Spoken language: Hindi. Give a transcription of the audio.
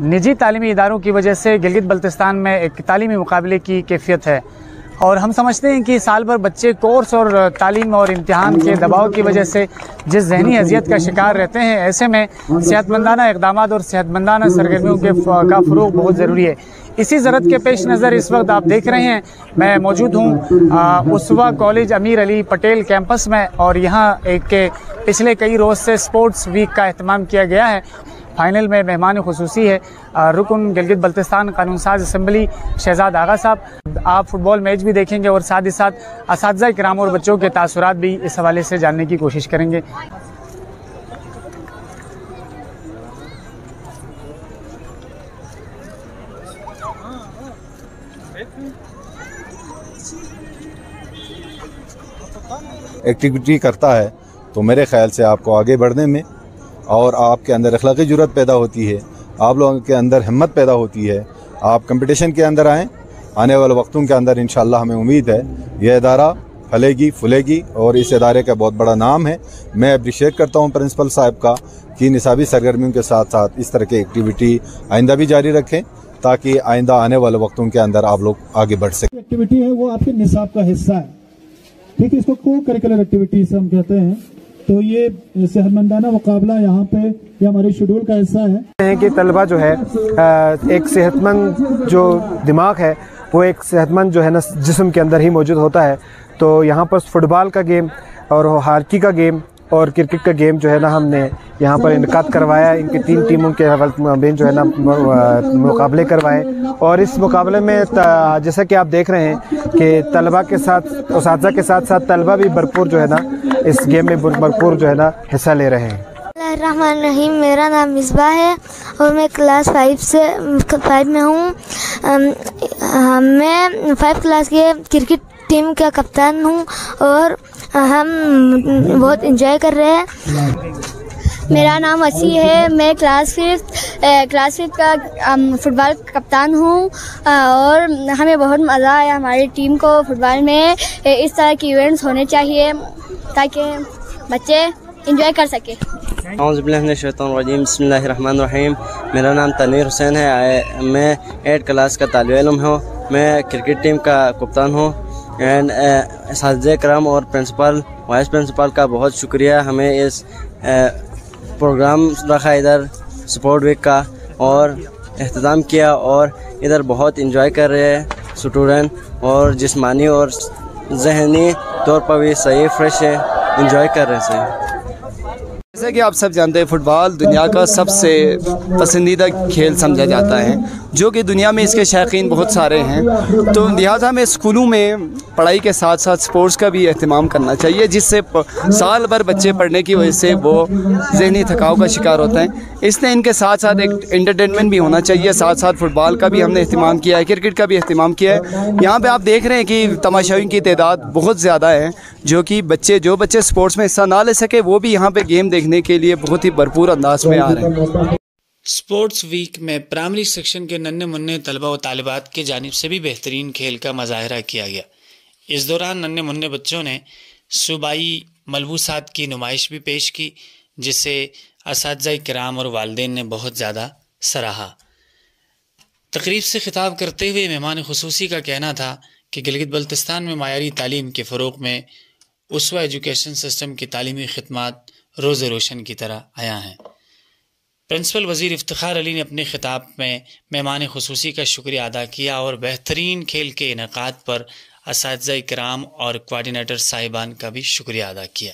निजी तालीमी इदारों की वजह से गिलगित बल्तिस्तान में एक तालीमी मुकाबले की कैफियत है और हम समझते हैं कि साल भर बच्चे कोर्स और तालीम और इम्तिहान के दबाव की वजह से जिस जहनी अजियत का शिकार रहते हैं, ऐसे में सेहतमंदाना इक़दाम और सेहतमंदाना सरगर्मियों का फ़रोग़ बहुत ज़रूरी है। इसी ज़रूरत के पेश नज़र इस वक्त आप देख रहे हैं मैं मौजूद हूँ उसवा कॉलेज अमीर अली पटेल कैंपस में और यहाँ एक पिछले कई रोज़ से स्पोर्ट्स वीक का एहतमाम किया गया है। फाइनल में मेहमान खुसूसी है रुकन गिलगित बल्तिस्तान कानून साज असम्बली शहजाद आगा साहब। आप फुटबॉल मैच भी देखेंगे और साथ ही साथ असातिज़ा किराम और बच्चों के तासुरात भी इस हवाले से जानने की कोशिश करेंगे। एक्टिविटी करता है तो मेरे ख्याल से आपको आगे बढ़ने में और आपके अंदर अखलाकी जुर्रत पैदा होती है, आप लोगों के अंदर हिम्मत पैदा होती है, आप कंपटीशन के अंदर आएँ। आने वाले वक्तों के अंदर इंशाअल्लाह हमें उम्मीद है यह इदारा फलेगी फुलेगी और इस इदारे का बहुत बड़ा नाम है। मैं अप्रिशिएट करता हूँ प्रिंसिपल साहब का कि निसाबी सरगर्मियों के साथ साथ इस तरह की एक्टिविटी आइंदा भी जारी रखें ताकि आइंदा आने वाले वक्तों के अंदर आप लोग आगे बढ़ सकें। एक्टिविटी है वो आपके निसाब का हिस्सा है, ठीक है, इसको को करिकुलर एक्टिविटीज हम कहते हैं। तो ये सेहतमंदाना मुकाबला यहाँ पे ये हमारे शेड्यूल का हिस्सा है कि तलबा जो है एक सेहतमंद जो दिमाग है वो एक सेहतमंद जो है ना जिस्म के अंदर ही मौजूद होता है। तो यहाँ पर फुटबॉल का गेम और हॉकी का गेम और क्रिकेट का गेम जो है ना हमने यहाँ पर इनकाद करवाया। इनकी 3 टीमों के बेन जो है ना मुकाबले करवाए और इस मुकाबले में जैसा कि आप देख रहे हैं कि तलबा के साथ उस्ताज़ा के साथ साथ तलबा भी भरपूर जो है ना इस गेम में भरपूर जो है ना हिस्सा ले रहे हैं। रहमान रहीम, मेरा नाम मिसबा है और मैं क्लास 5 में हूँ। मैं 5 क्लास के क्रिकेट टीम का कप्तान हूँ और हम बहुत एंजॉय कर रहे हैं। मेरा नाम असी है, मैं क्लास 5 का फुटबॉल कप्तान हूँ और हमें बहुत मज़ा आया। हमारी टीम को फुटबॉल में इस तरह के इवेंट्स होने चाहिए ताकि बच्चे एंजॉय कर सके। बिस्मिल्लाहिर्रहमानिर्रहीम। मेरा नाम तनवीर हुसैन है, मैं 8 क्लास का तालिब इल्म हूँ। मैं क्रिकेट टीम का कप्तान हूँ एंड असातिज़ा किराम और प्रिंसिपल वाइस प्रिंसिपल का बहुत शुक्रिया। हमें इस प्रोग्राम रखा इधर स्पोर्ट वीक का और एहतमाम किया और इधर बहुत इंजॉय कर रहे हैं स्टूडेंट और जिस्मानी और जहनी तौर पर भी सही फ्रेश है, इंजॉय कर रहे हैं। जैसा कि आप सब जानते हैं फुटबॉल दुनिया का सबसे पसंदीदा खेल समझा जाता है, जो कि दुनिया में इसके शौकीन बहुत सारे हैं। तो लिहाजा हमें स्कूलों में पढ़ाई के साथ साथ स्पोर्ट्स का भी एहतमाम करना चाहिए, जिससे साल भर बच्चे पढ़ने की वजह से वो जहनी थकाव का शिकार होते हैं। इसलिए इनके साथ साथ एक एंटरटेनमेंट भी होना चाहिए। साथ साथ फुटबॉल का भी हमने एहतमाम किया है, क्रिकेट का भी एहतमाम किया है। यहाँ पर आप देख रहे हैं कि तमाशाइयों की तादाद बहुत ज़्यादा है, जो कि जो बच्चे स्पोर्ट्स में हिस्सा ना ले सके वो भी यहाँ पर गेम देखने के लिए बहुत ही भरपूर अंदाज में आ रहे हैं। स्पोर्ट्स वीक में प्राइमरी सेक्शन के नन्हे मुन्ने तलबा व तालिबात की जानिब से भी बेहतरीन खेल का मुजाहरा किया गया। इस दौरान नन्हे मुन्ने बच्चों ने सूबाई मलबूसात की नुमाइश भी पेश की, जिसे असातिज़ा किराम और वालिदैन ने बहुत ज़्यादा सराहा। तकरीब से खिताब करते हुए मेहमान खुसूसी का कहना था कि गिलगित बल्तिस्तान में मायारी तालीम के फ़रोग़ में उसवा एजुकेशन सिस्टम की तालीमी खिदमात रोज़ रोशन की तरह आया हैं। प्रिंसिपल वज़ीर इफ्तिखार अली ने अपने खिताब में मेहमान खुसूसी का शुक्रिया अदा किया और बेहतरीन खेल के इनेकाद पर असातिज़ा किराम और कोऑर्डिनेटर साहिबान का भी शुक्रिया अदा किया।